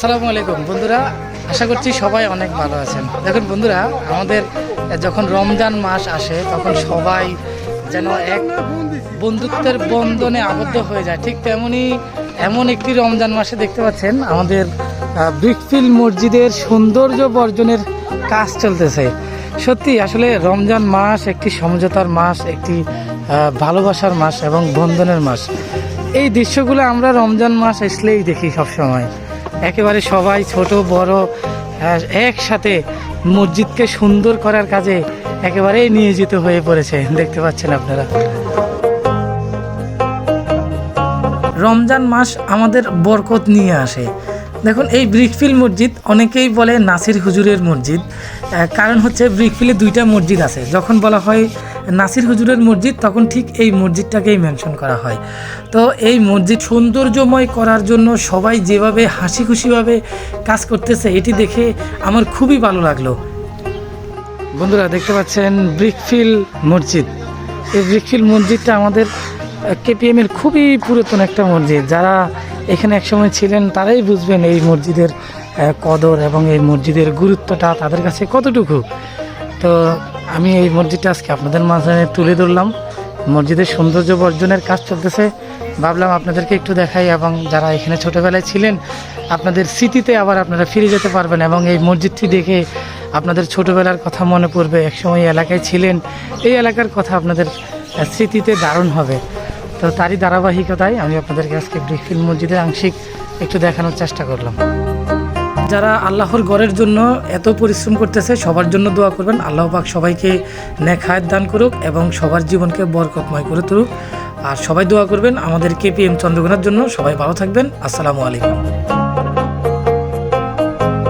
আসসালামু আলাইকুম বন্ধুরা, আশা করছি সবাই অনেক ভালো আছেন। দেখুন বন্ধুরা, আমাদের যখন রমজান মাস আসে তখন সবাই যেন এক বন্ধুত্বের বন্ধনে আবদ্ধ হয়ে যায়। ঠিক তেমনি এমন একটি রমজান মাসে দেখতে পাচ্ছেন আমাদের ব্রিকফিল্ড মসজিদের সৌন্দর্য বর্জনের কাজ চলতেছে। সত্যি আসলে রমজান মাস একটি সমঝোতার মাস, একটি ভালোবাসার মাস এবং বন্ধনের মাস। এই দৃশ্যগুলো আমরা রমজান মাস আসলেই দেখি সবসময়। একেবারে সবাই ছোট বড় একসাথে মসজিদকে সুন্দর করার কাজে একেবারেই নিয়োজিত হয়ে পড়েছে, দেখতে পাচ্ছেন আপনারা। রমজান মাস আমাদের বরকত নিয়ে আসে। দেখুন, এই ব্রিকফিল্ড মসজিদ অনেকেই বলে নাসির হুজুরের মসজিদ, কারণ হচ্ছে ব্রিকফিল্ডে দুইটা মসজিদ আছে। যখন বলা হয় নাসির হুজুরের মসজিদ তখন ঠিক এই মসজিদটাকেই মেনশন করা হয়। তো এই মসজিদ সৌন্দর্যময় করার জন্য সবাই যেভাবে হাসি খুশিভাবে কাজ করতেছে, এটি দেখে আমার খুবই ভালো লাগলো। বন্ধুরা দেখতে পাচ্ছেন ব্রিকফিল্ড মসজিদ। এই ব্রিকফিল্ড মসজিদটা আমাদের কেপিএমের খুবই পুরাতন একটা মসজিদ। যারা এখানে একসময় ছিলেন তারাই বুঝবেন এই মসজিদের কদর এবং এই মসজিদের গুরুত্বটা তাদের কাছে কতটুকু। তো আমি এই মসজিদটা আজকে আপনাদের মাঝে তুলে ধরলাম। মসজিদের সৌন্দর্য বর্জনের কাজ চলতেছে, ভাবলাম আপনাদেরকে একটু দেখাই, এবং যারা এখানে ছোটোবেলায় ছিলেন আপনাদের স্মৃতিতে আবার আপনারা ফিরে যেতে পারবেন এবং এই মসজিদটি দেখে আপনাদের ছোটোবেলার কথা মনে পড়বে। একসময় এলাকায় ছিলেন, এই এলাকার কথা আপনাদের স্মৃতিতে দারুণ হবে। তো তারই ধারাবাহিকতায় আমি আপনাদেরকে আজকে ব্রিকফিল্ড মসজিদের আংশিক একটু দেখানোর চেষ্টা করলাম। যারা আল্লাহর ঘরের জন্য এত পরিশ্রম করতেছে সবার জন্য দোয়া করবেন। আল্লাহ পাক সবাইকে নেক হায়াত দান করুক এবং সবার জীবনকে বরকতময় করে তুলুক। আর সবাই দোয়া করবেন আমাদের কেপিএম চন্দ্রকোনার জন্য। সবাই ভালো থাকবেন। আসসালামু আলাইকুম।